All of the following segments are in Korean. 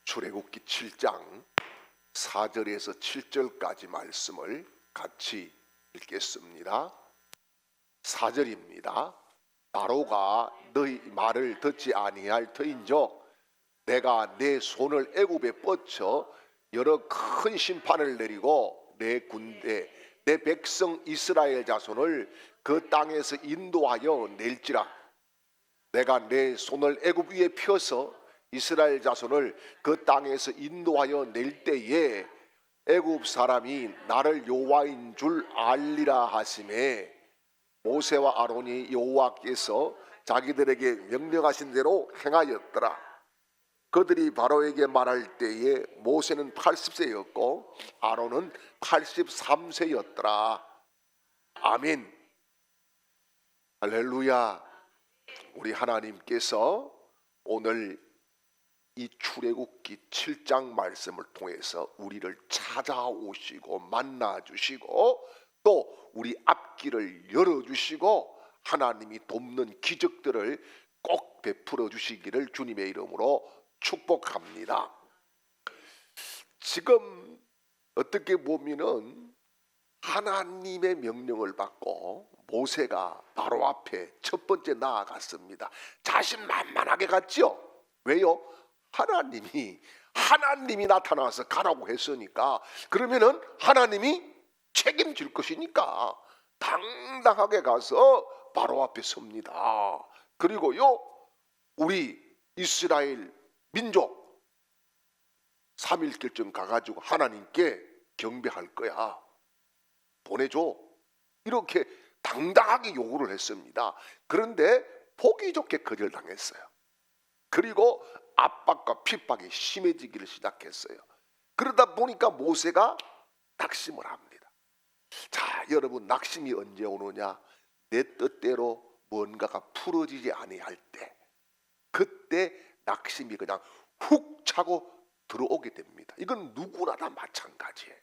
출애굽기 7장 4절에서 7절까지 말씀을 같이 읽겠습니다. 4절입니다. 바로가 너희 말을 듣지 아니할 터인즉 내가 내 손을 애굽에 뻗쳐 여러 큰 심판을 내리고 내 군대 내 백성 이스라엘 자손을 그 땅에서 인도하여 낼지라. 내가 내 손을 애굽 위에 펴서 이스라엘 자손을 그 땅에서 인도하여 낼 때에 애굽 사람이 나를 여호와인 줄 알리라 하시매 모세와 아론이 여호와께서 자기들에게 명령하신 대로 행하였더라. 그들이 바로에게 말할 때에 모세는 80세였고 아론은 83세였더라. 아멘. 할렐루야. 우리 하나님께서 오늘 이 출애굽기 7장 말씀을 통해서 우리를 찾아오시고 만나주시고 또 우리 앞길을 열어주시고 하나님이 돕는 기적들을 꼭 베풀어 주시기를 주님의 이름으로 축복합니다. 지금 어떻게 보면은 하나님의 명령을 받고 모세가 바로 앞에 첫 번째 나아갔습니다. 자신만만하게 갔죠. 왜요? 하나님이 나타나서 가라고 했으니까, 그러면은 하나님이 책임질 것이니까 당당하게 가서 바로 앞에 섭니다. 그리고요, 우리 이스라엘 민족 3일 결정 가가지고 하나님께 경배할 거야, 보내줘, 이렇게 당당하게 요구를 했습니다. 그런데 보기 좋게 거절당했어요. 그리고 압박과 핍박이 심해지기를 시작했어요. 그러다 보니까 모세가 낙심을 합니다. 자, 여러분, 낙심이 언제 오느냐? 내 뜻대로 뭔가가 풀어지지 아니할 때, 그때 낙심이 그냥 훅 차고 들어오게 됩니다. 이건 누구나 다 마찬가지예요.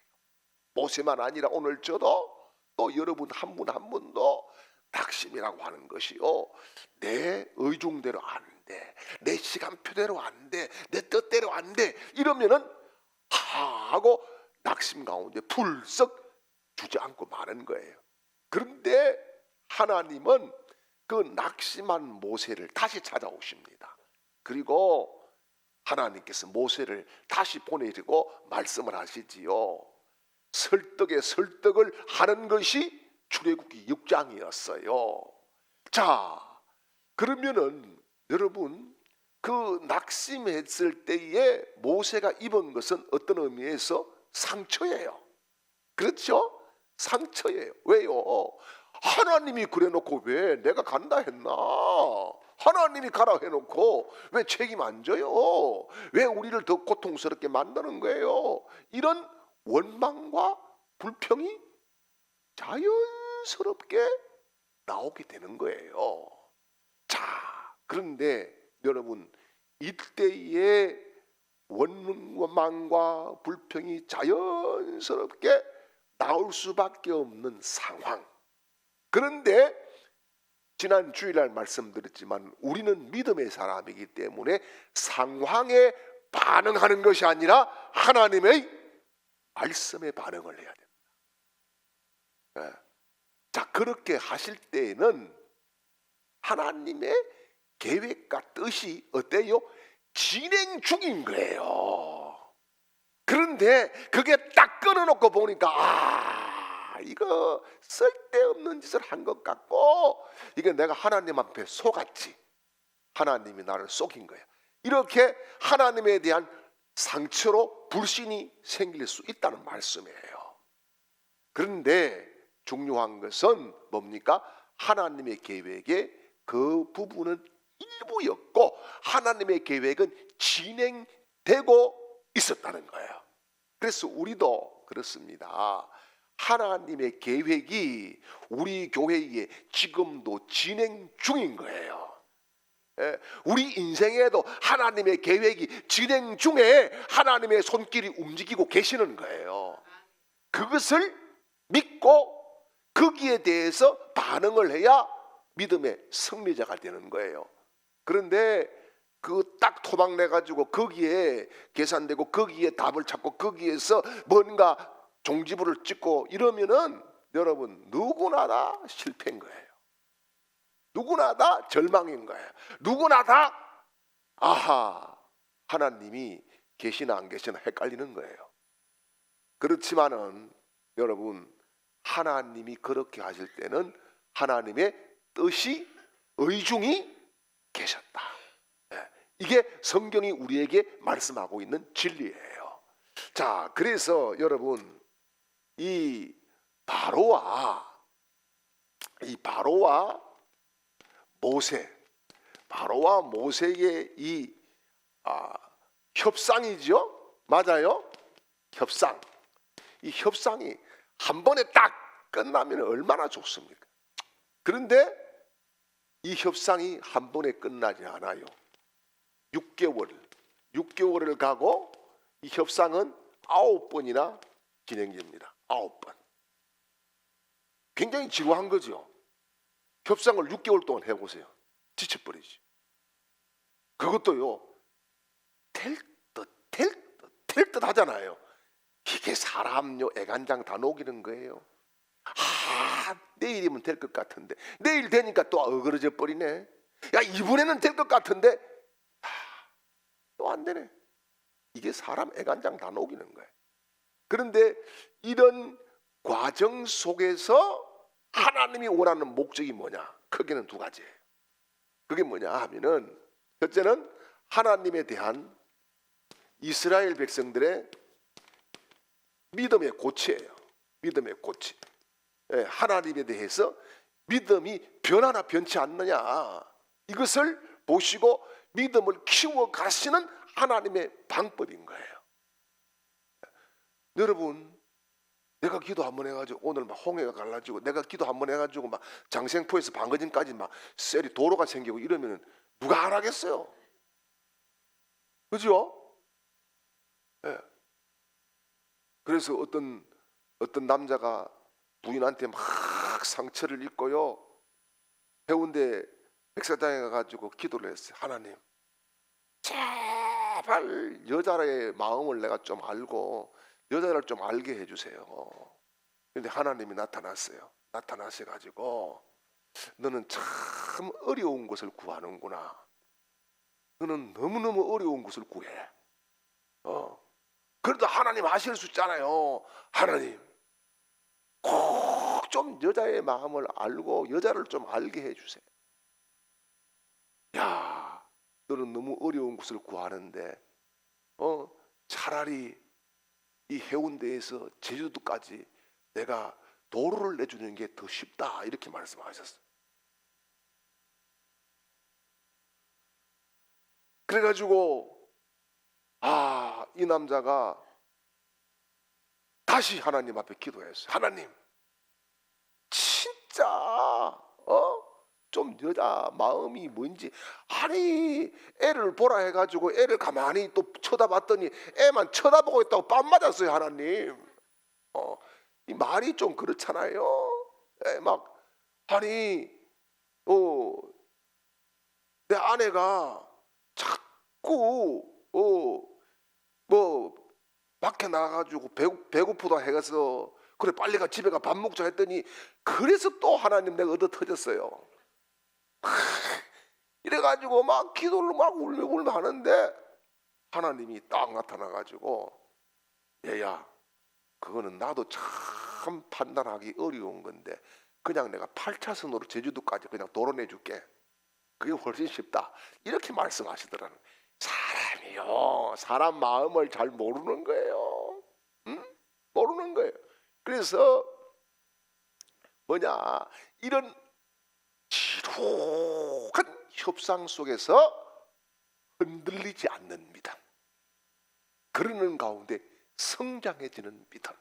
모세만 아니라 오늘 저도 또 여러분 한 분 한 분도 낙심이라고 하는 것이요, 내 의중대로 안 돼, 내 시간표대로 안 돼, 내 뜻대로 안 돼, 이러면은 하고 낙심 가운데 불썩 주저앉고 마는 거예요. 그런데 하나님은 그 낙심한 모세를 다시 찾아오십니다. 그리고 하나님께서 모세를 다시 보내시고 말씀을 하시지요. 설득에 설득을 하는 것이 출애굽기 6장이었어요. 자, 그러면은 여러분, 그 낙심했을 때에 모세가 입은 것은 어떤 의미에서 상처예요. 그렇죠? 상처예요. 왜요? 하나님이 그래놓고 왜 내가 간다 했나? 하나님이 가라 해놓고 왜 책임 안 져요? 왜 우리를 더 고통스럽게 만드는 거예요? 이런 원망과 불평이 자연스럽게 나오게 되는 거예요. 자, 그런데 여러분, 이때의 원망과 불평이 자연스럽게 나올 수밖에 없는 상황. 그런데 지난 주일날 말씀드렸지만 우리는 믿음의 사람이기 때문에 상황에 반응하는 것이 아니라 하나님의 말씀에 반응을 해야 됩니다. 자, 그렇게 하실 때에는 하나님의 계획과 뜻이 어때요? 진행 중인 거예요. 그런데 그게 딱 끊어놓고 보니까 이거 쓸데없는 짓을 한 것 같고, 이게 내가 하나님 앞에 속았지, 하나님이 나를 속인 거야, 이렇게 하나님에 대한 상처로 불신이 생길 수 있다는 말씀이에요. 그런데 중요한 것은 뭡니까? 하나님의 계획에 그 부분은 일부였고 하나님의 계획은 진행되고 있었다는 거예요. 그래서 우리도 그렇습니다. 하나님의 계획이 우리 교회에 지금도 진행 중인 거예요. 우리 인생에도 하나님의 계획이 진행 중에 하나님의 손길이 움직이고 계시는 거예요. 그것을 믿고 거기에 대해서 반응을 해야 믿음의 승리자가 되는 거예요. 그런데 그 딱 토막 내 가지고 거기에 계산되고 거기에 답을 찾고 거기에서 뭔가 종지부를 찍고 이러면은 여러분 누구나 다 실패인 거예요. 누구나 다 절망인 거예요. 누구나 다 아하 하나님이 계시나 안 계시나 헷갈리는 거예요. 그렇지만은 여러분 하나님이 그렇게 하실 때는 하나님의 뜻이 의중이 계셨다. 이게 성경이 우리에게 말씀하고 있는 진리예요. 자, 그래서 여러분 이 바로와 바로와 모세의 이 협상이죠. 맞아요? 협상. 이 협상이 한 번에 딱 끝나면 얼마나 좋습니까? 그런데 이 협상이 한 번에 끝나지 않아요. 6개월을 가고 이 협상은 9번이나 진행됩니다. 9번. 굉장히 지루한 거죠. 협상을 6개월 동안 해보세요. 지쳐버리지. 그것도요. 될 듯 하잖아요. 이게 사람요 애간장 다 녹이는 거예요. 내일이면 될 것 같은데 내일 되니까 또 어그러져 버리네. 야 이번에는 될 것 같은데 또 안 되네. 이게 사람 애간장 다 녹이는 거예요. 그런데 이런 과정 속에서 하나님이 원하는 목적이 뭐냐? 크게는 두 가지예요. 그게 뭐냐 하면은 첫째는 하나님에 대한 이스라엘 백성들의 믿음의 고치예요. 믿음의 고치. 하나님에 대해서 믿음이 변하나 변치 않느냐 이것을 보시고 믿음을 키워 가시는 하나님의 방법인 거예요. 여러분 내가 기도 한번 해가지고 오늘 막 홍해가 갈라지고 내가 기도 한번 해가지고 막 장생포에서 방거진까지 막 셀이 도로가 생기고 이러면은 누가 안 하겠어요? 그죠? 네. 그래서 어떤 남자가 부인한테 막 상처를 입고요. 해운대 백사장에 가가지고 기도를 했어요. 하나님, 제발 여자의 마음을 내가 좀 알고 여자를 좀 알게 해주세요. 그런데 하나님이 나타났어요. 나타나셔가지고 너는 참 어려운 것을 구하는구나. 너는 너무너무 어려운 것을 구해. 그래도 하나님 하실 수 있잖아요. 하나님 꼭 좀 여자의 마음을 알고 여자를 좀 알게 해주세요. 야, 너는 너무 어려운 것을 구하는데 차라리 이 해운대에서 제주도까지 내가 도로를 내주는 게 더 쉽다 이렇게 말씀하셨어요. 그래가지고 이 남자가 다시 하나님 앞에 기도했어요. 하나님 진짜 좀 여자 마음이 뭔지 아니 애를 보라 해가지고 애를 가만히 또 쳐다봤더니 애만 쳐다보고 있다고 뺨 맞았어요. 하나님 이 말이 좀 그렇잖아요. 막 아니 내 아내가 자꾸 뭐 밖에 나가가지고 배고프다 해서 그래 빨리 가 집에 가 밥 먹자 했더니 그래서 또 하나님 내가 얻어 터졌어요. 이래가지고 막 기도를 막 울며 하는데 하나님이 딱 나타나가지고 얘야 그거는 나도 참 판단하기 어려운 건데 그냥 내가 8차선으로 제주도까지 그냥 도로 내줄게. 그게 훨씬 쉽다. 이렇게 말씀하시더라는 거예요. 사람이요 사람 마음을 잘 모르는 거예요. 모르는 거예요. 그래서 뭐냐 이런 지루한 협상 속에서 흔들리지 않는 믿음, 그러는 가운데 성장해지는 믿음,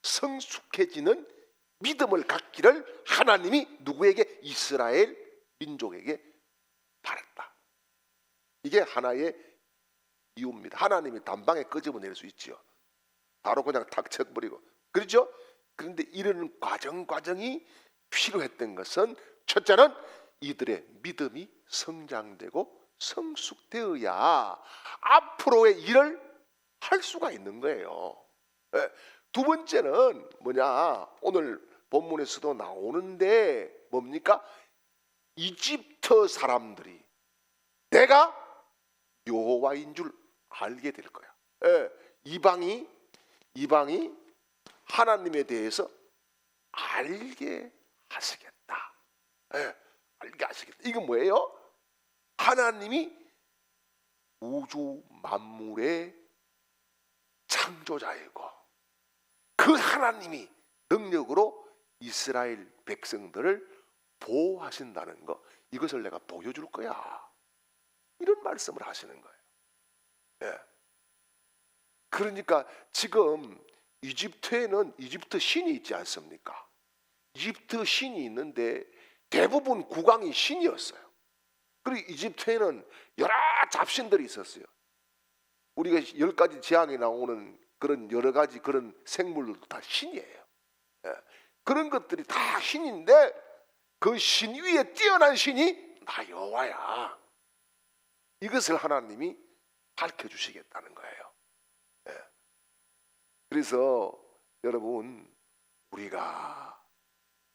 성숙해지는 믿음을 갖기를 하나님이 누구에게? 이스라엘 민족에게 바랐다. 이게 하나의 이유입니다. 하나님이 단방에 끄집어낼 수 있죠. 바로 그냥 탁 쳐버리고 그렇죠? 그런데 이런 과정이 필요했던 것은 첫째는 이들의 믿음이 성장되고 성숙되어야 앞으로의 일을 할 수가 있는 거예요. 예. 두 번째는 뭐냐? 오늘 본문에서도 나오는데 뭡니까? 이집트 사람들이 내가 여호와인 줄 알게 될 거야. 예. 이방이 하나님에 대해서 알게 하시겠다. 예. 알게 하시겠다. 이건 뭐예요? 하나님이 우주 만물의 창조자이고 그 하나님이 능력으로 이스라엘 백성들을 보호하신다는 거, 이것을 내가 보여줄 거야. 이런 말씀을 하시는 거예요. 예. 그러니까 지금 이집트에는 이집트 신이 있지 않습니까? 이집트 신이 있는데 대부분 국왕이 신이었어요. 그리고 이집트에는 여러 잡신들이 있었어요. 우리가 10가지 재앙에 나오는 그런 여러 가지 그런 생물들도 다 신이에요. 예. 그런 것들이 다 신인데 그 신 위에 뛰어난 신이 나 여호와야. 이것을 하나님이 밝혀주시겠다는 거예요. 예. 그래서 여러분, 우리가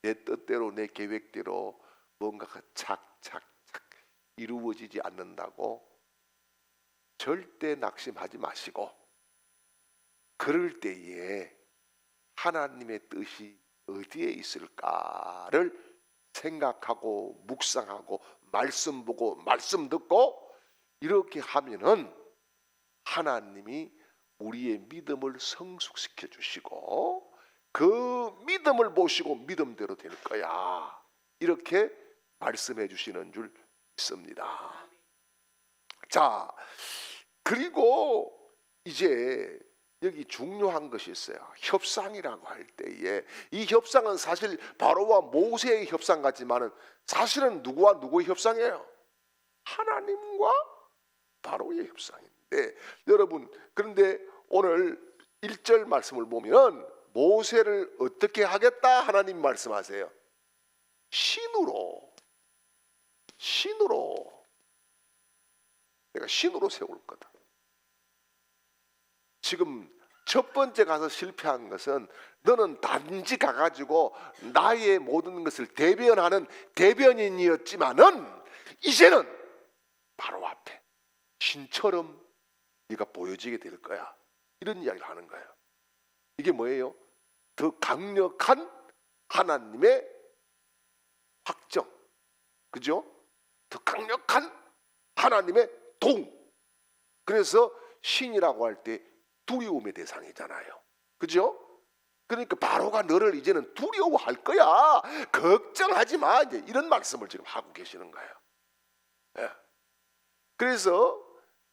내 뜻대로 내 계획대로 뭔가가 착착착 이루어지지 않는다고 절대 낙심하지 마시고, 그럴 때에 하나님의 뜻이 어디에 있을까를 생각하고 묵상하고 말씀 보고 말씀 듣고 이렇게 하면은 하나님이 우리의 믿음을 성숙시켜 주시고 그 믿음을 보시고 믿음대로 될 거야. 이렇게 말씀해 주시는 줄 믿습니다. 자, 그리고 이제 여기 중요한 것이 있어요. 협상이라고 할 때에 이 협상은 사실 바로와 모세의 협상 같지만은 사실은 누구와 누구의 협상이에요? 하나님과 바로의 협상인데, 여러분, 그런데 오늘 1절 말씀을 보면 모세를 어떻게 하겠다 하나님 말씀하세요. 신으로 내가 신으로 세울 거다. 지금 첫 번째 가서 실패한 것은 너는 단지 가가지고 나의 모든 것을 대변하는 대변인이었지만은 이제는 바로 앞에 신처럼 네가 보여지게 될 거야. 이런 이야기를 하는 거예요. 이게 뭐예요? 더 강력한 하나님의 확정, 그죠? 더 강력한 하나님의 동. 그래서 신이라고 할 때 두려움의 대상이잖아요, 그죠? 그러니까 바로가 너를 이제는 두려워할 거야. 걱정하지 마. 이제 이런 말씀을 지금 하고 계시는 거예요. 예. 그래서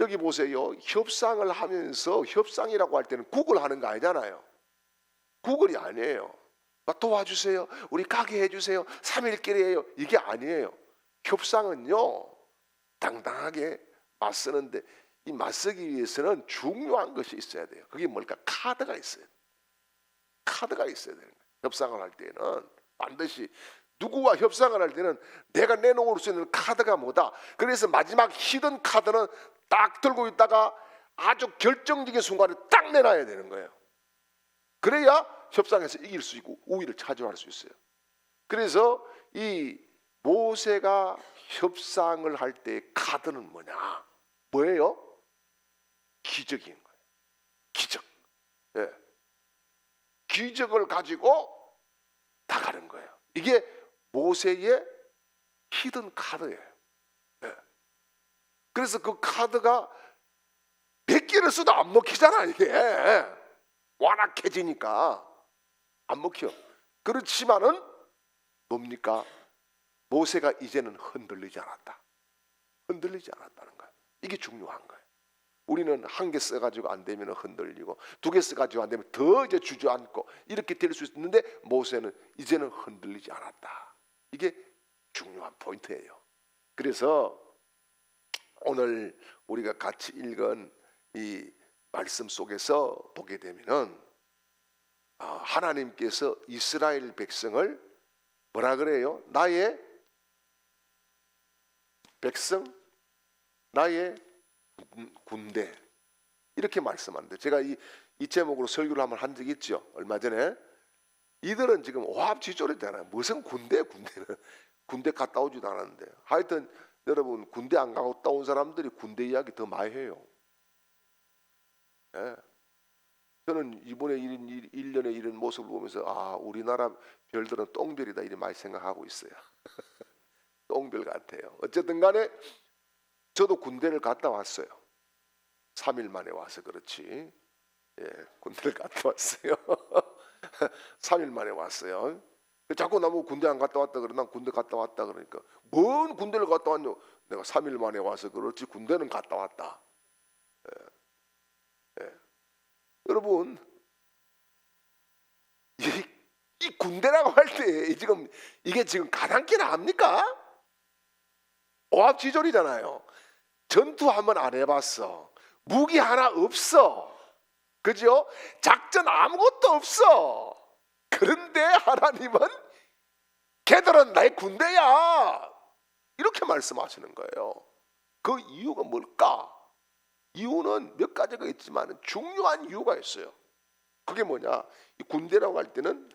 여기 보세요. 협상을 하면서, 협상이라고 할 때는 국을 하는 거 아니잖아요. 국을이 아니에요. 도와주세요, 우리 가게 해주세요, 3일길이에요, 이게 아니에요. 협상은요, 당당하게 맞서는데 이 맞서기 위해서는 중요한 것이 있어야 돼요. 그게 뭘까? 카드가 있어요. 카드가 있어야 되는 거예요. 협상을 할 때는 반드시 누구와 협상을 할 때는 내가 내놓을 수 있는 카드가 뭐다. 그래서 마지막 히든 카드는 딱 들고 있다가 아주 결정적인 순간에 딱 내놔야 되는 거예요. 그래야 협상에서 이길 수 있고 우위를 차지할 수 있어요. 그래서 이 모세가 협상을 할 때 카드는 뭐냐? 뭐예요? 기적인 거예요. 기적. 예. 기적을 가지고 나가는 거예요. 이게 모세의 히든 카드예요. 예. 그래서 그 카드가 몇 개를 써도 안 먹히잖아, 이게. 완악해지니까 안 먹혀. 그렇지만은 뭡니까? 모세가 이제는 흔들리지 않았다. 흔들리지 않았다는 거예요. 이게 중요한 거예요. 우리는 한 개 써가지고 안 되면 흔들리고, 2개 써가지고 안 되면 더 이제 주저앉고 이렇게 될 수 있는데 모세는 이제는 흔들리지 않았다. 이게 중요한 포인트예요. 그래서 오늘 우리가 같이 읽은 이 말씀 속에서 보게 되면은 하나님께서 이스라엘 백성을 뭐라 그래요? 나의 백성, 나의 군대, 이렇게 말씀하는데, 제가 이 제목으로 설교를 한번 한 적이 있죠, 얼마 전에. 이들은 지금 오합지졸이잖아요. 무슨 군대는 군대 갔다 오지도 않았는데. 하여튼 여러분, 군대 안 갔다 온 사람들이 군대 이야기 더 많이 해요. 예. 저는 이번에 1년에 이런 모습을 보면서 우리나라 별들은 똥별이다, 이렇게 많이 생각하고 있어요. 똥별 같아요. 어쨌든 간에 저도 군대를 갔다 왔어요. 3일 만에 와서 그렇지. 예, 군대를 갔다 왔어요. 3일 만에 왔어요. 자꾸 나보고 군대 안 갔다 왔다 그래. 난 군대 갔다 왔다 그러니까, 뭔 군대를 갔다 왔냐. 내가 3일 만에 와서 그렇지 군대는 갔다 왔다. 예. 여러분, 이 군대라고 할 때 지금 이게 지금 가당키나 합니까? 오합지졸이잖아요. 전투 한번 안 해봤어. 무기 하나 없어. 그죠? 작전 아무것도 없어. 그런데 하나님은 걔들은 나의 군대야, 이렇게 말씀하시는 거예요. 그 이유가 뭘까? 이유는 몇 가지가 있지만 중요한 이유가 있어요. 그게 뭐냐? 이 군대라고 할 때는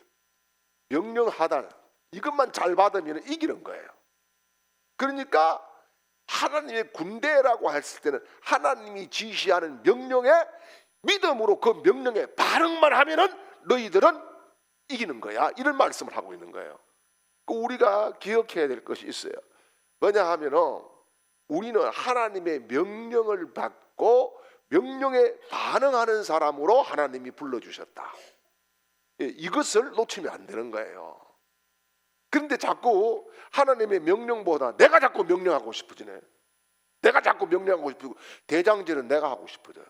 명령 하달, 이것만 잘 받으면 이기는 거예요. 그러니까 하나님의 군대라고 했을 때는 하나님이 지시하는 명령에 믿음으로 그 명령에 반응만 하면은 너희들은 이기는 거야, 이런 말씀을 하고 있는 거예요. 우리가 기억해야 될 것이 있어요. 뭐냐 하면은 우리는 하나님의 명령을 받고 명령에 반응하는 사람으로 하나님이 불러주셨다. 이것을 놓치면 안 되는 거예요. 그런데 자꾸 하나님의 명령보다 내가 자꾸 명령하고 싶어지네. 내가 자꾸 명령하고 싶고, 대장제는 내가 하고 싶어져요.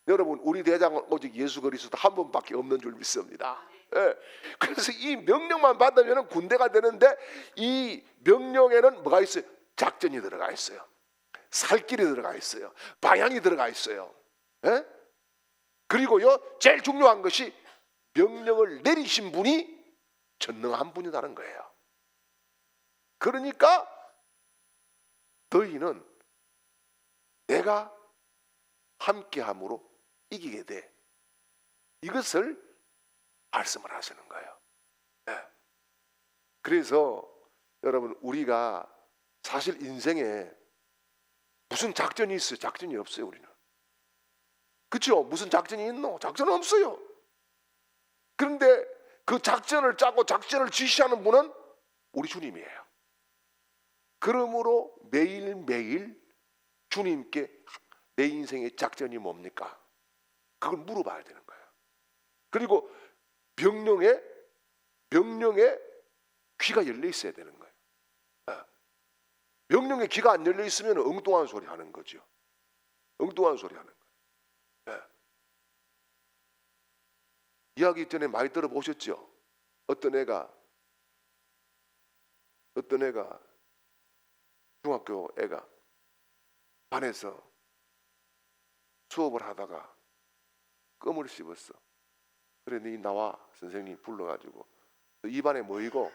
여러분, 우리 대장은 오직 예수 그리스도 한 분밖에 없는 줄 믿습니다. 예. 그래서 이 명령만 받으면 군대가 되는데, 이 명령에는 뭐가 있어요? 작전이 들어가 있어요. 살길이 들어가 있어요. 방향이 들어가 있어요. 예? 그리고요, 제일 중요한 것이 명령을 내리신 분이 전능한 분이라는 거예요. 그러니까 너희는 내가 함께함으로 이기게 돼, 이것을 말씀을 하시는 거예요. 네. 그래서 여러분, 우리가 사실 인생에 무슨 작전이 있어요? 작전이 없어요. 우리는. 그렇죠? 무슨 작전이 있노? 작전은 없어요. 그런데 그 작전을 짜고 작전을 지시하는 분은 우리 주님이에요. 그러므로 매일매일 주님께 내 인생의 작전이 뭡니까? 그걸 물어봐야 되는 거예요. 그리고 명령에 귀가 열려 있어야 되는 거예요. 명령에 귀가 안 열려 있으면 엉뚱한 소리 하는 거죠. 엉뚱한 소리 하는 거예요. 이야기 전에 많이 들어보셨죠? 어떤 애가 중학교 애가 반에서 수업을 하다가 껌을 씹었어. 그래, 네 나와, 선생님이 불러가지고. 너 입안에 뭐이고?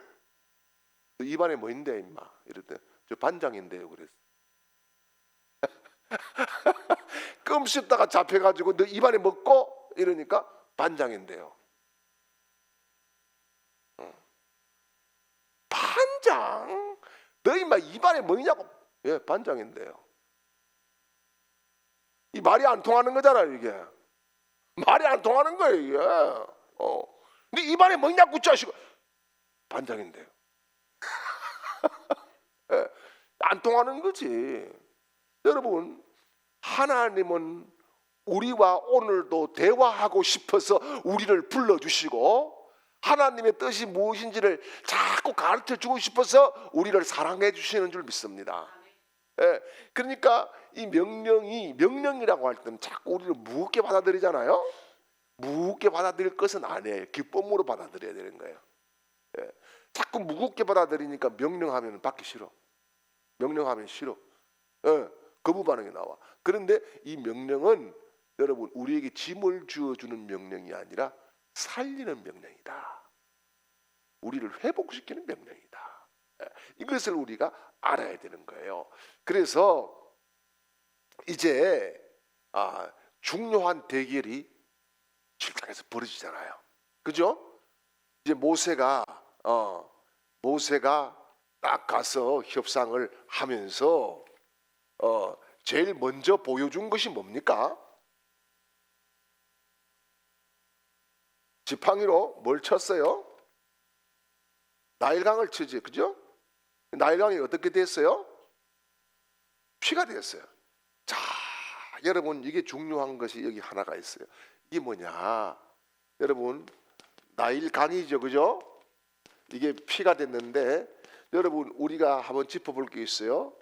너 입안에 뭐인데 임마? 이럴 때 저 반장인데요, 그랬어. 껌 씹다가 잡혀가지고 너 입안에 먹고? 이러니까 반장인데요. 반장? 너 임마 입안에 뭐냐고? 예, 반장인데요. 이 말이 안 통하는 거잖아요, 이게. 말이 안 통하는 거예요, 이게. 네 입안에 뭐냐고 자식아. 반장인데요. 예, 안 통하는 거지. 여러분, 하나님은 우리와 오늘도 대화하고 싶어서 우리를 불러주시고, 하나님의 뜻이 무엇인지를 자꾸 가르쳐주고 싶어서 우리를 사랑해 주시는 줄 믿습니다. 예, 그러니까 이 명령이라고 할 때는 자꾸 우리를 무겁게 받아들이잖아요. 무겁게 받아들일 것은 아니에요. 기쁨으로 받아들여야 되는 거예요. 예, 자꾸 무겁게 받아들이니까 명령하면 받기 싫어. 명령하면 싫어. 예, 거부 반응이 나와. 그런데 이 명령은 여러분, 우리에게 짐을 주어주는 명령이 아니라 살리는 명령이다. 우리를 회복시키는 명령이다. 이것을 우리가 알아야 되는 거예요. 그래서 이제 중요한 대결이 7장에서 벌어지잖아요. 그죠? 이제 모세가 딱 가서 협상을 하면서 제일 먼저 보여준 것이 뭡니까? 지팡이로 뭘 쳤어요? 나일강을 치지, 그죠? 나일강이 어떻게 됐어요? 피가 됐어요. 자, 여러분, 이게 중요한 것이 여기 하나가 있어요. 이게 뭐냐? 여러분, 나일강이죠, 그죠? 이게 피가 됐는데, 여러분, 우리가 한번 짚어볼 게 있어요.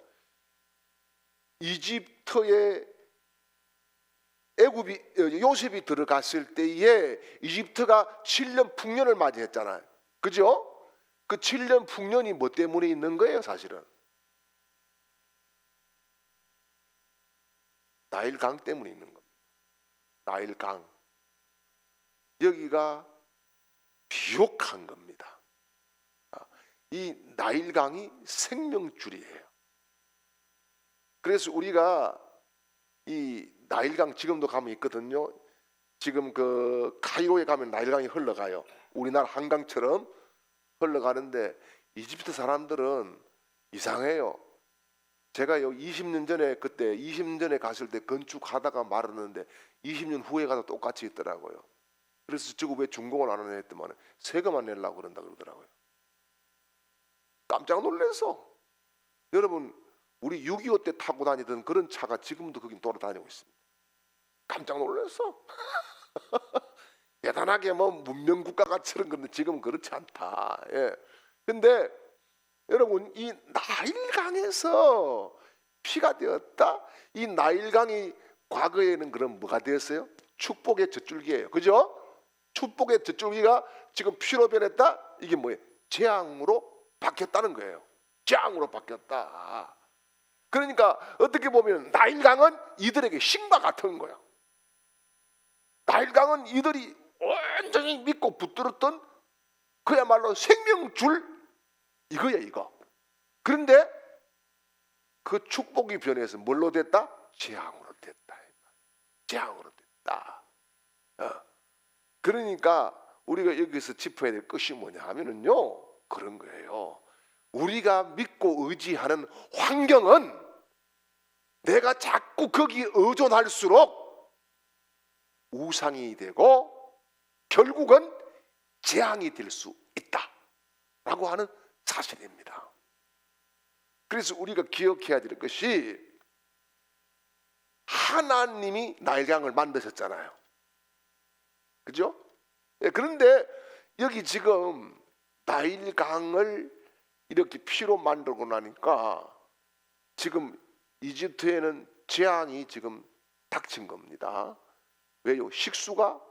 이집트에 요셉이 들어갔을 때에 이집트가 7년 풍년을 맞이했잖아요. 그죠? 그 7년 풍년이 뭐 때문에 있는 거예요, 사실은? 나일강 때문에 있는 겁니다. 나일강. 여기가 비옥한 겁니다. 이 나일강이 생명줄이에요. 그래서 우리가 이 나일강 지금도 가면 있거든요. 지금 그 카이로에 가면 나일강이 흘러가요. 우리나라 한강처럼 흘러가는데 이집트 사람들은 이상해요. 제가 여기 20년 전에 그때 20년 전에 갔을 때 건축하다가 말았는데 20년 후에 가도 똑같이 있더라고요. 그래서 저거 왜 준공을 안 하냐 했더만 세금만 내려고 그런다 그러더라고요. 깜짝 놀라서. 여러분, 우리 6.25 때 타고 다니던 그런 차가 지금도 거기 돌아다니고 있습니다. 깜짝 놀랐어. 대단하게 뭐 문명국가가처럼 그런데 지금은 그렇지 않다. 예. 근데 여러분, 이 나일강에서 피가 되었다. 이 나일강이 과거에는 그럼 뭐가 되었어요? 축복의 젖줄기예요. 그죠? 축복의 젖줄기가 지금 피로 변했다. 이게 뭐예요? 재앙으로 바뀌었다는 거예요. 재앙으로 바뀌었다. 그러니까 어떻게 보면 나일강은 이들에게 신과 같은 거예요. 나일강은 이들이 완전히 믿고 붙들었던 그야말로 생명줄 이거야, 이거. 그런데 그 축복이 변해서 뭘로 됐다? 재앙으로 됐다. 재앙으로 됐다. 그러니까 우리가 여기서 짚어야 될 것이 뭐냐 하면은요, 그런 거예요. 우리가 믿고 의지하는 환경은 내가 자꾸 거기에 의존할수록 우상이 되고 결국은 재앙이 될 수 있다라고 하는 사실입니다. 그래서 우리가 기억해야 될 것이 하나님이 나일강을 만드셨잖아요. 그죠? 그런데 여기 지금 나일강을 이렇게 피로 만들고 나니까 지금 이집트에는 재앙이 지금 닥친 겁니다. 왜요? 식수가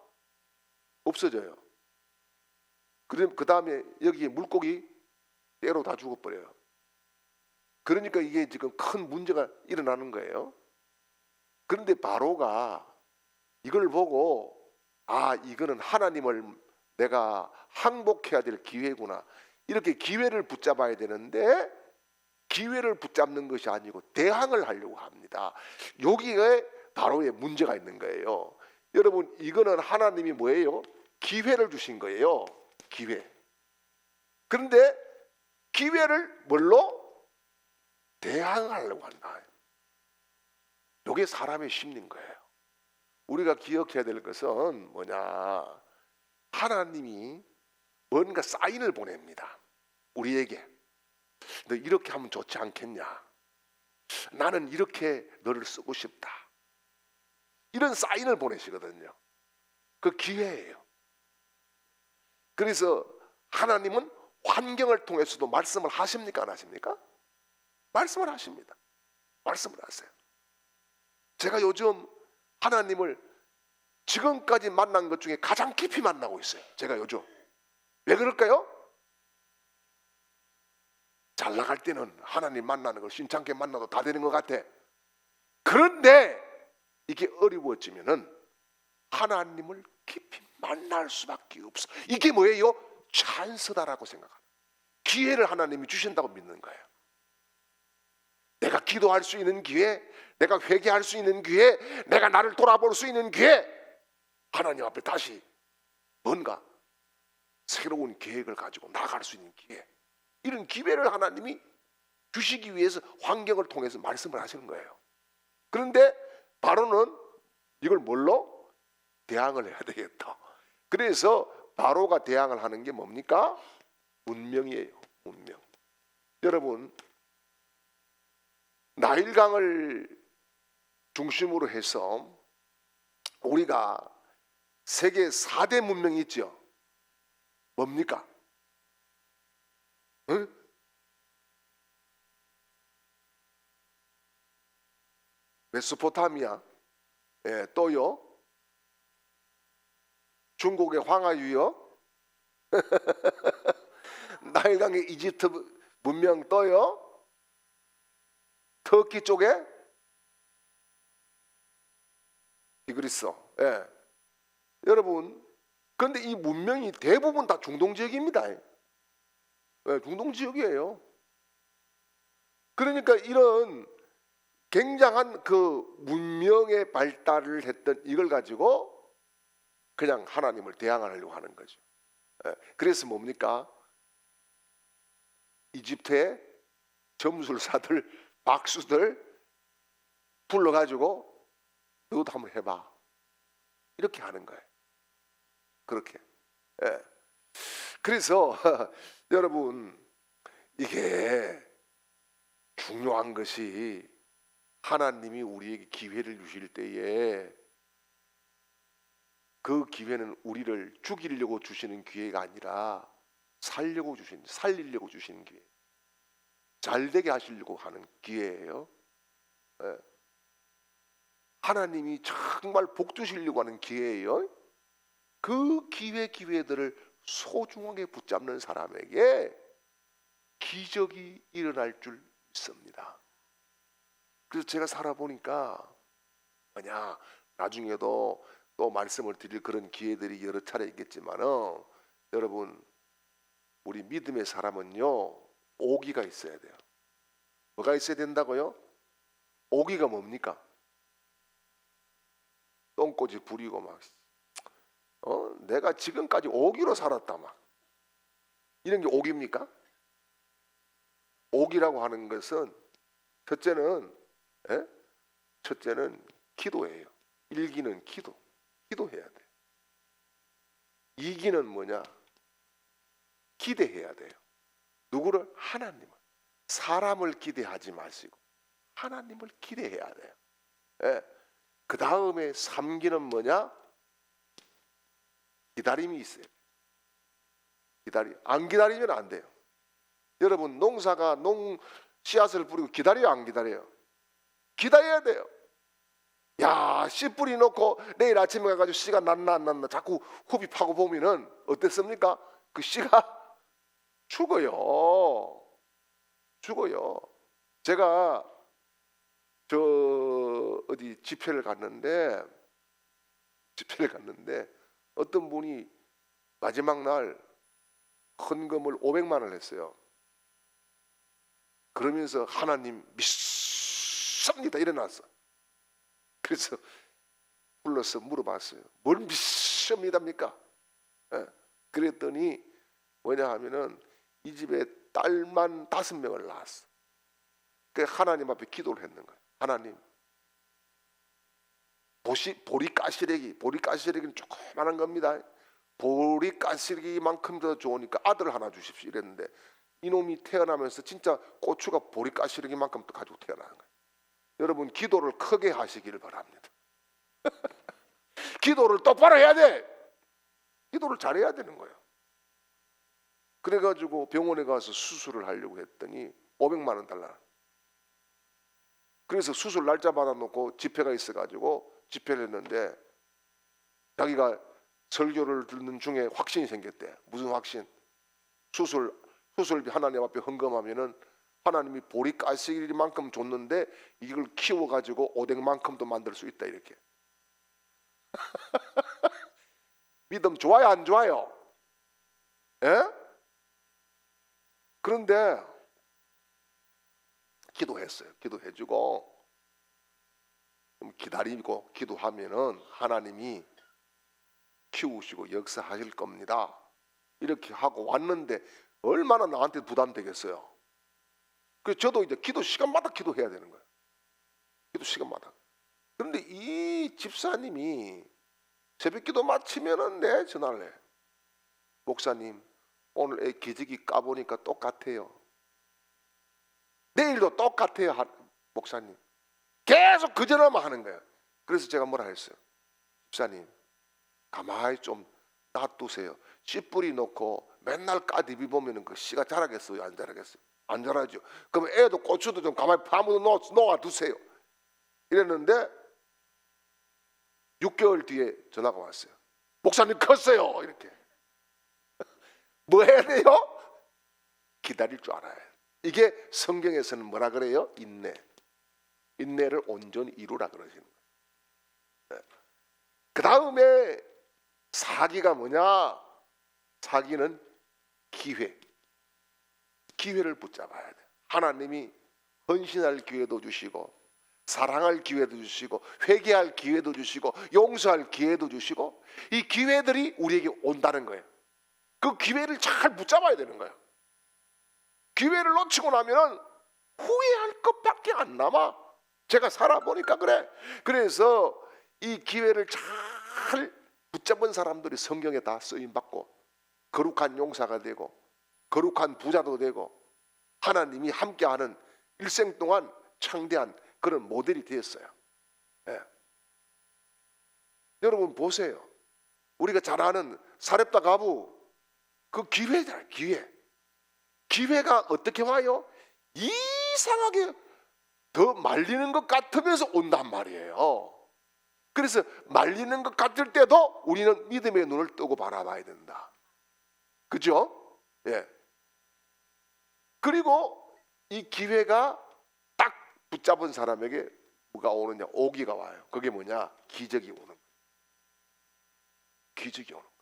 없어져요. 그 다음에 여기에 물고기 때로 다 죽어버려요. 그러니까 이게 지금 큰 문제가 일어나는 거예요. 그런데 바로가 이걸 보고 이거는 하나님을 내가 항복해야 될 기회구나. 이렇게 기회를 붙잡아야 되는데 기회를 붙잡는 것이 아니고 대항을 하려고 합니다. 여기에 바로의 문제가 있는 거예요. 여러분, 이거는 하나님이 뭐예요? 기회를 주신 거예요. 기회. 그런데 기회를 뭘로? 대항하려고 한다. 이게 사람의 심리인 거예요. 우리가 기억해야 될 것은 뭐냐? 하나님이 뭔가 사인을 보냅니다. 우리에게. 너 이렇게 하면 좋지 않겠냐? 나는 이렇게 너를 쓰고 싶다. 이런 사인을 보내시거든요. 그 기회예요. 그래서 하나님은 환경을 통해서도 말씀을 하십니까? 안 하십니까? 말씀을 하십니다. 말씀을 하세요. 제가 요즘 하나님을 지금까지 만난 것 중에 가장 깊이 만나고 있어요. 제가 요즘. 왜 그럴까요? 잘 나갈 때는 하나님 만나는 걸 신찮게 만나도 다 되는 것 같아. 그런데 이게 어려워지면은 하나님을 깊이 만날 수밖에 없어. 이게 뭐예요? 찬스다라고 생각하는, 기회를 하나님이 주신다고 믿는 거예요. 내가 기도할 수 있는 기회, 내가 회개할 수 있는 기회, 내가 나를 돌아볼 수 있는 기회, 하나님 앞에 다시 뭔가 새로운 계획을 가지고 나아갈 수 있는 기회, 이런 기회를 하나님이 주시기 위해서 환경을 통해서 말씀을 하시는 거예요. 그런데 바로는 이걸 뭘로? 대항을 해야 되겠다. 그래서 바로가 대항을 하는 게 뭡니까? 문명이에요. 문명. 여러분, 나일강을 중심으로 해서 우리가 세계 4대 문명이 있죠. 뭡니까? 응? 메소포타미아, 예, 또요 중국의 황하유요 나일강의 이집트 문명, 또요 터키 쪽에 티그리스. 예. 여러분, 그런데 이 문명이 대부분 다 중동 지역입니다. 예, 중동 지역이에요. 그러니까 이런 굉장한 그 문명의 발달을 했던 이걸 가지고 그냥 하나님을 대항하려고 하는 거죠. 예, 그래서 뭡니까? 이집트의 점술사들, 박수들 불러가지고 너도 한번 해봐, 이렇게 하는 거예요. 그렇게. 예. 그래서 여러분, 이게 중요한 것이 하나님이 우리에게 기회를 주실 때에 그 기회는 우리를 죽이려고 주시는 기회가 아니라 살리려고 주시는 기회, 잘되게 하시려고 하는 기회예요. 예. 하나님이 정말 복 주시려고 하는 기회예요. 그 기회들을 소중하게 붙잡는 사람에게 기적이 일어날 줄 믿습니다. 그래서 제가 살아보니까 뭐냐, 나중에도 또 말씀을 드릴 그런 기회들이 여러 차례 있겠지만은, 여러분, 우리 믿음의 사람은요, 오기가 있어야 돼요. 뭐가 있어야 된다고요? 오기가 뭡니까? 똥꼬지 부리고 막 내가 지금까지 오기로 살았다, 막 이런 게 오기입니까? 오기라고 하는 것은 첫째는 기도예요. 1기는 기도해야 돼. 2기는 뭐냐? 기대해야 돼요. 누구를? 하나님을. 사람을 기대하지 마시고 하나님을 기대해야 돼요. 예. 그 다음에 3기는 뭐냐? 기다림이 있어요. 안 기다리면 안 돼요. 여러분, 농사가 씨앗을 뿌리고 기다려요, 안 기다려요? 기다려야 돼요. 야, 씨 뿌리 놓고 내일 아침에 가가지고 씨가 났나 안 났나 자꾸 후비 파고 보면은 어땠습니까? 그 씨가 죽어요. 제가 어디 집회를 갔는데 어떤 분이 마지막 날 헌금을 500만 원을 했어요. 그러면서 하나님 믿습니다 일어났어. 그래서 불러서 물어봤어요. 뭘 믿습니다입니까? 그랬더니 뭐냐 하면은 이 집에 딸만 5명을 낳았어. 그 하나님 앞에 기도를 했는 거예요. 하나님, 보리가시래기는 조그만한 겁니다. 보리가시래기만큼 더 좋으니까 아들 하나 주십시오 이랬는데, 이놈이 태어나면서 진짜 고추가 보리가시래기만큼 또 가지고 태어나는 거예요. 여러분, 기도를 크게 하시기를 바랍니다. 기도를 똑바로 해야 돼. 기도를 잘해야 되는 거예요. 그래가지고 병원에 가서 수술을 하려고 했더니 500만 원 달라. 그래서 수술 날짜 받아놓고 집회가 있어가지고 집회를 했는데, 자기가 설교를 듣는 중에 확신이 생겼대. 무슨 확신? 수술비 하나님 앞에 헌금하면은 하나님이 보리가시만큼 줬는데 이걸 키워가지고 오뎅만큼도 만들 수 있다, 이렇게. 믿음 좋아요, 안 좋아요? 그런데 기도했어요. 기도해주고 좀 기다리고 기도하면은 하나님이 키우시고 역사하실 겁니다. 이렇게 하고 왔는데 얼마나 나한테 부담되겠어요. 그래서 저도 이제 기도 시간마다 기도해야 되는 거예요. 기도 시간마다. 그런데 이 집사님이 새벽 기도 마치면은 내 전화를 해. 목사님, 오늘 애 기저귀 까보니까 똑같아요. 내일도 똑같아요. 목사님. 계속 그 전화만 하는 거예요. 그래서 제가 뭐라 했어요. 집사님, 가만히 좀 놔두세요. 씨 뿌리 놓고 맨날 까디비 보면은 그 씨가 자라겠어요? 안 자라겠어요? 안 자라죠. 그럼 애도 고추도 좀 가만히 파묻어 놓아두세요. 이랬는데 6개월 뒤에 전화가 왔어요. 목사님 컸어요. 이렇게. 뭐 해야 돼요? 기다릴 줄 알아요. 이게 성경에서는 뭐라 그래요? 인내. 인내를 온전히 이루라 그러시는 거예요. 그 다음에 사기가 뭐냐? 사기는 기회. 기회를 붙잡아야 돼. 하나님이 헌신할 기회도 주시고 사랑할 기회도 주시고 회개할 기회도 주시고 용서할 기회도 주시고 이 기회들이 우리에게 온다는 거예요. 그 기회를 잘 붙잡아야 되는 거예요. 기회를 놓치고 나면은 후회할 것밖에 안 남아. 제가 살아보니까 그래. 그래서 이 기회를 잘 붙잡은 사람들이 성경에 다 쓰임받고 거룩한 용사가 되고 거룩한 부자도 되고 하나님이 함께하는 일생 동안 창대한 그런 모델이 되었어요. 예. 여러분 보세요. 우리가 잘 아는 사렙다 가부 그 기회잖아요. 기회가 어떻게 와요? 이상하게 더 말리는 것 같으면서 온단 말이에요. 그래서 말리는 것 같을 때도 우리는 믿음의 눈을 뜨고 바라봐야 된다. 그죠? 예. 그리고 이 기회가 딱 붙잡은 사람에게 뭐가 오느냐? 오기가 와요. 그게 뭐냐? 기적이 오는 거예요. 기적이 오는 거예요.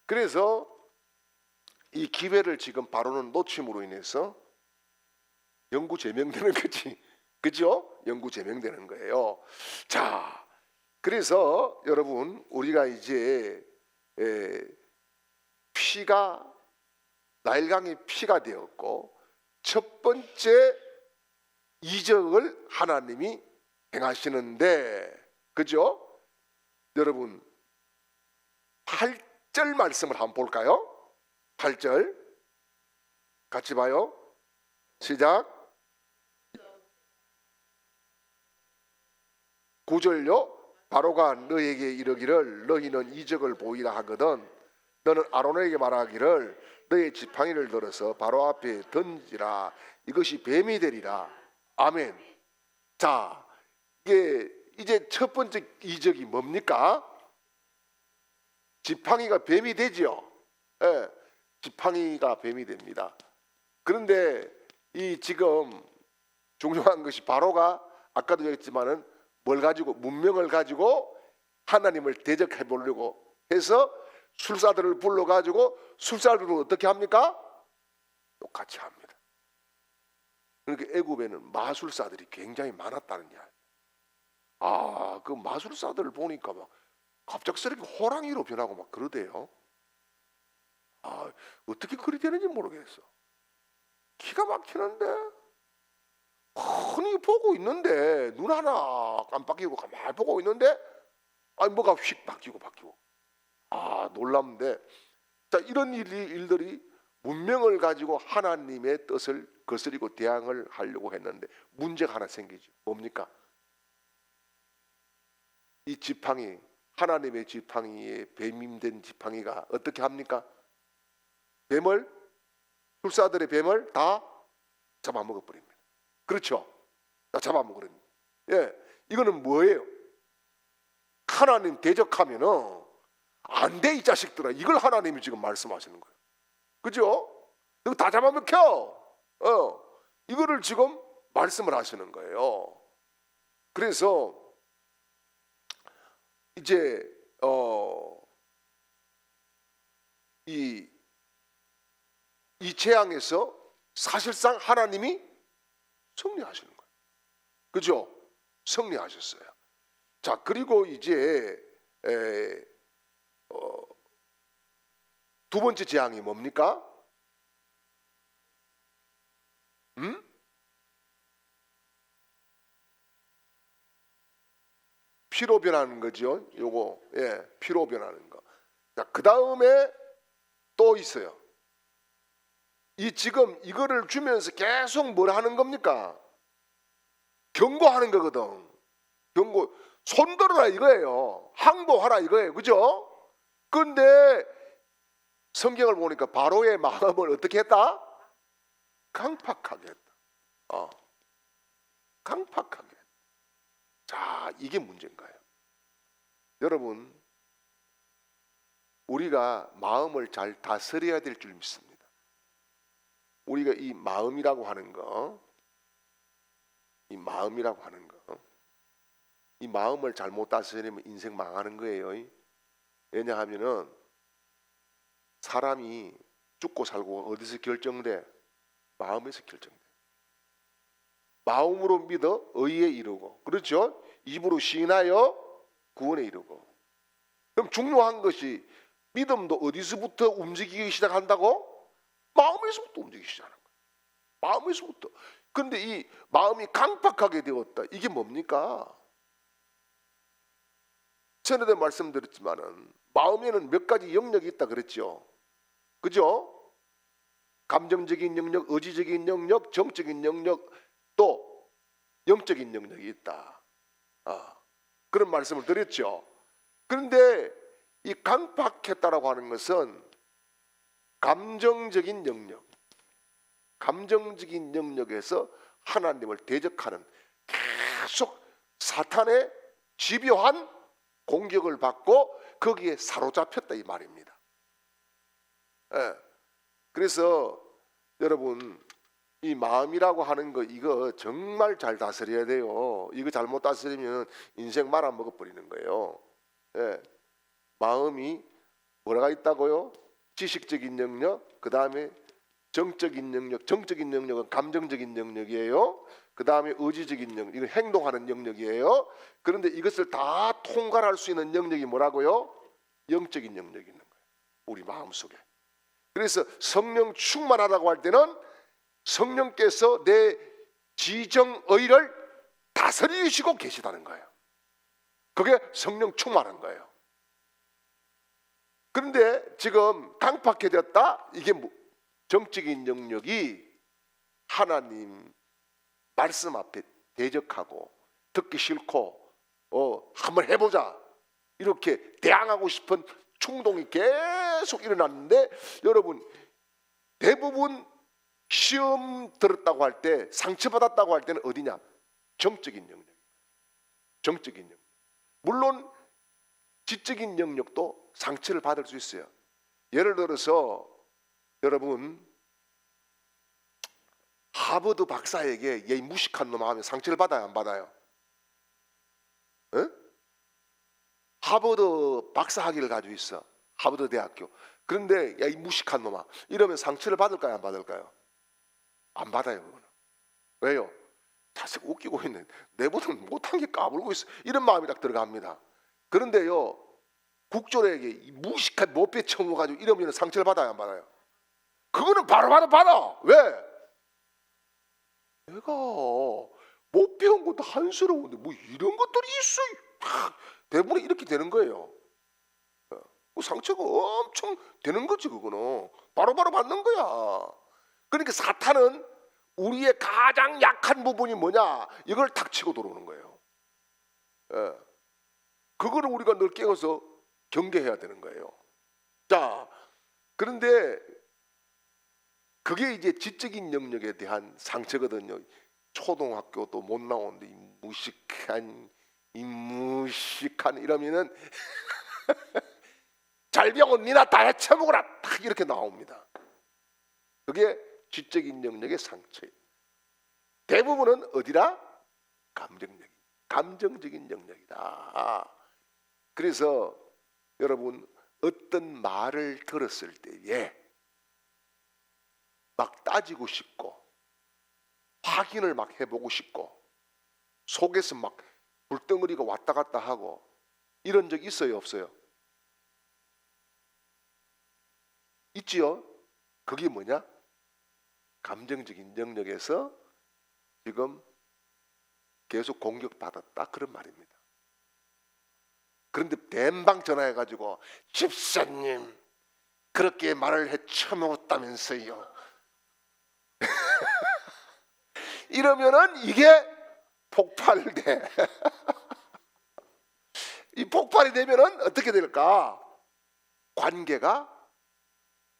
그래서 이 기회를 지금 바로는 놓침으로 인해서 영구 제명되는 거지. 그죠? 영구 제명되는 거예요. 자, 그래서 여러분 우리가 이제 피가 나일강이 피가 되었고 첫 번째 이적을 하나님이 행하시는데 그죠? 여러분 8절 말씀을 한번 볼까요? 8절 같이 봐요. 시작. 9절요. 바로가 너에게 이르기를 너희는 이적을 보이라 하거든 너는 아론에게 말하기를 너의 지팡이를 들어서 바로 앞에 던지라 이것이 뱀이 되리라. 아멘. 자, 이게 이제 첫 번째 이적이 뭡니까? 지팡이가 뱀이 되지요. 예, 지팡이가 뱀이 됩니다. 그런데 이 지금 중요한 것이 바로가 아까도 얘기했지만은 뭘 가지고 문명을 가지고 하나님을 대적해 보려고 해서 술사들을 불러 가지고 술사들을 어떻게 합니까? 똑같이 합니다. 그러니까 애굽에는 마술사들이 굉장히 많았다는 이야기. 아, 그 마술사들을 보니까 막 갑작스럽게 호랑이로 변하고 막 그러대요. 아, 어떻게 그리 되는지 모르겠어. 기가 막히는데 흔히 보고 있는데 눈 하나 깜빡이고 가만히 보고 있는데 아니 뭐가 휙 바뀌고 아 놀랍는데 자 이런 일들이 문명을 가지고 하나님의 뜻을 거스리고 대항을 하려고 했는데 문제가 하나 생기죠. 뭡니까? 이 지팡이 하나님의 지팡이에 뱀임된 지팡이가 어떻게 합니까? 뱀을 술사들의 뱀을 다 잡아먹어 버립니다. 그렇죠? 다 잡아먹어 버립니다. 예, 이거는 뭐예요? 하나님 대적하면은 안 돼 이 자식들아. 이걸 하나님이 지금 말씀하시는 거예요. 그죠? 너 다 잡아먹혀. 이거를 지금 말씀을 하시는 거예요. 그래서 이제 이 재앙에서 사실상 하나님이 승리하시는 거예요. 그죠? 승리하셨어요. 자, 그리고 이제 두 번째 재앙이 뭡니까? 피로 변하는 거죠. 요거, 피로 변하는 거. 자, 그 다음에 또 있어요. 이 지금 이거를 주면서 계속 뭘 하는 겁니까? 경고하는 거거든. 경고, 손들어라 이거예요. 항복하라 이거예요. 그죠? 근데 성경을 보니까 바로의 마음을 어떻게 했다? 강팍하게 했다. 강팍하게 했다. 자, 이게 문제인가요? 여러분, 우리가 마음을 잘 다스려야 될 줄 믿습니다. 우리가 이 마음이라고 하는 거, 이 마음을 잘못 다스리면 인생 망하는 거예요. 왜냐하면은 사람이 죽고 살고 어디서 결정돼? 마음에서 결정돼. 마음으로 믿어 의에 이르고, 그렇죠? 입으로 시인하여 구원에 이르고. 그럼 중요한 것이 믿음도 어디서부터 움직이기 시작한다고? 마음에서부터 움직이기 시작하는 거예요. 마음에서부터. 그런데 이 마음이 강팍하게 되었다. 이게 뭡니까? 전에도 말씀드렸지만은 마음에는 몇 가지 영역이 있다 그랬죠. 그죠? 감정적인 영역, 의지적인 영역, 정적인 영역, 또 영적인 영역이 있다. 그런 말씀을 드렸죠. 그런데 이 강팍했다라고 하는 것은 감정적인 영역에서 하나님을 대적하는 계속 사탄의 집요한 공격을 받고 거기에 사로잡혔다 이 말입니다. 그래서 여러분, 이 마음이라고 하는 거 이거 정말 잘 다스려야 돼요. 이거 잘못 다스리면 인생 말아먹어 버리는 거예요. 마음이 뭐가 있다고요? 지식적인 영역, 그 다음에 정적인 영역. 정적인 영역은 감정적인 영역이에요. 그 다음에 의지적인 영역, 이건 행동하는 영역이에요. 그런데 이것을 다 통과할 수 있는 영역이 뭐라고요? 영적인 영역이 있는 거예요. 우리 마음속에. 그래서 성령 충만하다고 할 때는 성령께서 내 지정의를 다스리시고 계시다는 거예요. 그게 성령 충만한 거예요. 그런데 지금 강팍해 되었다. 이게 정적인 영역이 하나님 말씀 앞에 대적하고 듣기 싫고 한번 해보자 이렇게 대항하고 싶은 충동이 계속 일어났는데, 여러분 대부분 시험 들었다고 할 때, 상처받았다고 할 때는 어디냐? 정적인 영역. 정적인 영역. 물론 지적인 영역도 상처를 받을 수 있어요. 예를 들어서 여러분 하버드 박사에게 얘 무식한 놈 하면 상처를 받아요, 안 받아요? 하버드 박사 학위를 가지고 있어. 하버드 대학교. 그런데 야 이 무식한 놈아 이러면 상처를 받을까요, 안 받을까요? 안 받아요. 그거는. 왜요? 자식 웃기고 있네. 내보다는 못한 게 까불고 있어. 이런 마음이 딱 들어갑니다. 그런데요, 국조에게 무식한 못배 쳐먹어가지고 이러면 상처를 받아요, 안 받아요? 그거는 바로 받아. 왜? 내가 못 배운 것도 한스러운데 뭐 이런 것들이 있어. 대부분 이렇게 되는 거예요. 상처가 엄청 되는 거지. 그거는 바로 받는 거야. 그러니까 사탄은 우리의 가장 약한 부분이 뭐냐, 이걸 탁 치고 들어오는 거예요. 그거를 우리가 늘 깨워서 경계해야 되는 거예요. 자, 그런데 그게 이제 지적인 영역에 대한 상처거든요. 초등학교도 못 나오는데 이 무식한 이러면은 잘 배운 니나 다 해쳐먹어라 딱 이렇게 나옵니다. 그게 지적인 영역의 상처예요. 대부분은 어디라? 감정적인 영역이다. 그래서 여러분 어떤 말을 들었을 때에 막 따지고 싶고 확인을 막 해보고 싶고 속에서 막 불덩어리가 왔다 갔다 하고 이런 적 있어요, 없어요? 있지요? 그게 뭐냐? 감정적인 영역에서 지금 계속 공격받았다 그런 말입니다. 그런데 대망 전화해가지고 집사님 그렇게 말을 해쳐놓았다면서요. 이러면은 이게 폭발돼. 이 폭발이 되면은 어떻게 될까? 관계가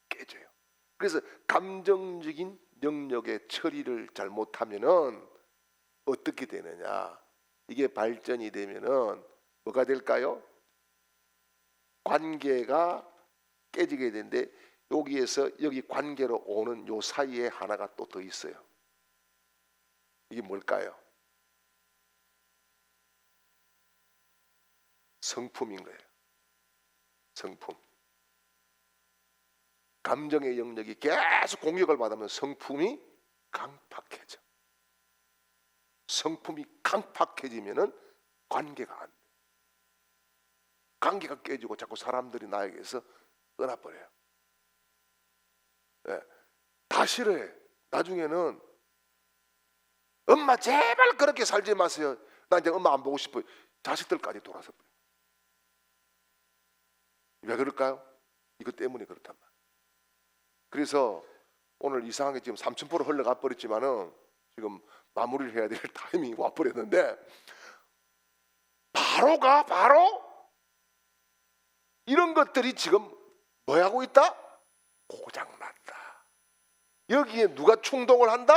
깨져요. 그래서 감정적인 영역의 처리를 잘못하면은 어떻게 되느냐? 이게 발전이 되면은 뭐가 될까요? 관계가 깨지게 되는데 여기에서 여기 관계로 오는 요 사이에 하나가 또 더 있어요. 이게 뭘까요? 성품인 거예요. 성품. 감정의 영역이 계속 공격을 받으면 성품이 강팍해져. 성품이 강팍해지면은 관계가 안 돼. 관계가 깨지고 자꾸 사람들이 나에게서 떠나버려요. 네. 다 싫어해. 나중에는 엄마 제발 그렇게 살지 마세요. 나 이제 엄마 안 보고 싶어요. 자식들까지 돌아서 버려요. 왜 그럴까요? 이것 때문에 그렇단 말이에요. 그래서 오늘 이상하게 지금 3000% 흘러가 버렸지만은 지금 마무리를 해야 될 타이밍이 와 버렸는데 바로 이런 것들이 지금 뭐 하고 있다? 고장났다. 여기에 누가 충동을 한다?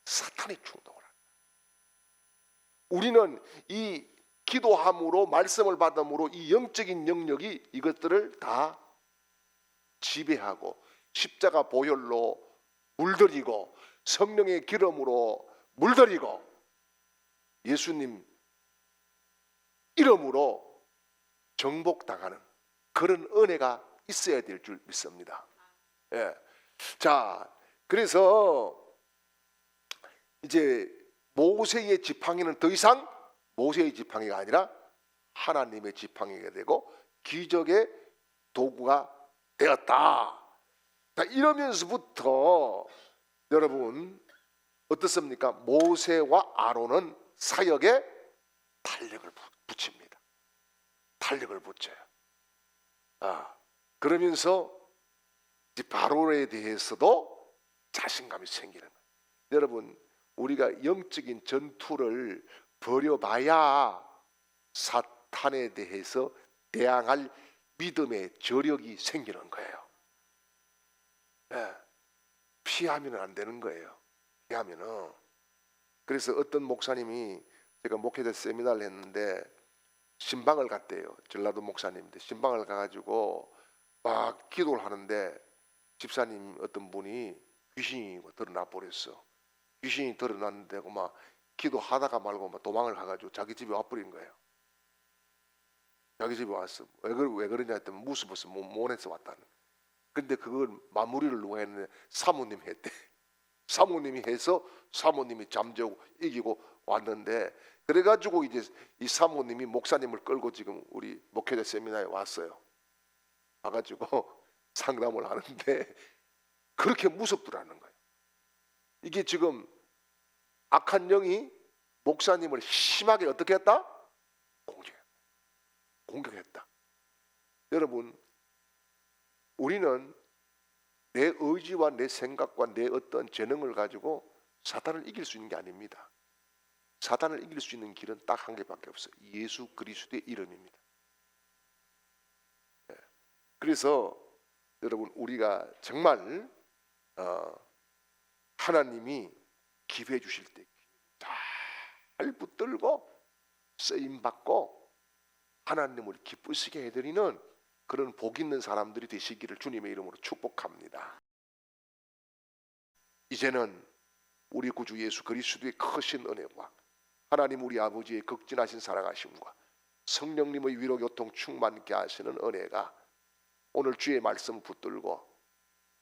사탄이 충동을 한다. 우리는 이 기도함으로 말씀을 받음으로 이 영적인 영역이 이것들을 다 지배하고 십자가 보혈로 물들이고 성령의 기름으로 물들이고 예수님 이름으로 정복당하는 그런 은혜가 있어야 될 줄 믿습니다. 예. 자, 그래서 이제 모세의 지팡이는 더 이상 모세의 지팡이가 아니라 하나님의 지팡이가 되고 기적의 도구가 되었다. 자, 이러면서부터 여러분 어떻습니까? 모세와 아론은 사역에 탄력을 붙입니다. 탄력을 붙여요. 그러면서 이제 바로에 대해서도 자신감이 생기는 거예요. 여러분 우리가 영적인 전투를 벌여봐야 사탄에 대해서 대항할 믿음의 저력이 생기는 거예요. 네. 피하면 안 되는 거예요. 피하면은. 그래서 어떤 목사님이 제가 목회자 세미나를 했는데 신방을 갔대요. 전라도 목사님인데 신방을 가가지고 막 기도를 하는데 집사님 어떤 분이 귀신이 드러나 버렸어. 귀신이 드러났는데 막 기도하다가 말고 막 도망을 가가지고 자기 집에 와버린 거예요. 자기 집에 왔어. 왜 그러냐 했더니 무서워서 못해서 왔다는. 근데 그걸 마무리를 누가 했는데 사모님이 했대. 사모님이 해서 사모님이 잠재우고 이기고 왔는데 그래가지고 이제 이 사모님이 목사님을 끌고 지금 우리 목회자 세미나에 왔어요. 와가지고 상담을 하는데 그렇게 무섭더라는 거예요. 이게 지금 악한 영이 목사님을 심하게 어떻게 했다? 공격했다. 여러분 우리는 내 의지와 내 생각과 내 어떤 재능을 가지고 사탄을 이길 수 있는 게 아닙니다. 사탄을 이길 수 있는 길은 딱 한 개밖에 없어요. 예수 그리스도의 이름입니다. 그래서 여러분 우리가 정말 하나님이 기회해 주실 때 잘 붙들고 쓰임 받고 하나님을 기쁘시게 해드리는 그런 복 있는 사람들이 되시기를 주님의 이름으로 축복합니다. 이제는 우리 구주 예수 그리스도의 크신 은혜와 하나님 우리 아버지의 극진하신 사랑하심과 성령님의 위로 교통 충만케 하시는 은혜가 오늘 주의 말씀 붙들고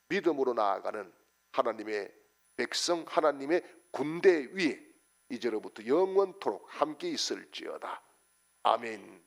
믿음으로 나아가는 하나님의 백성 하나님의 군대 위에 이제로부터 영원토록 함께 있을지어다. 아멘.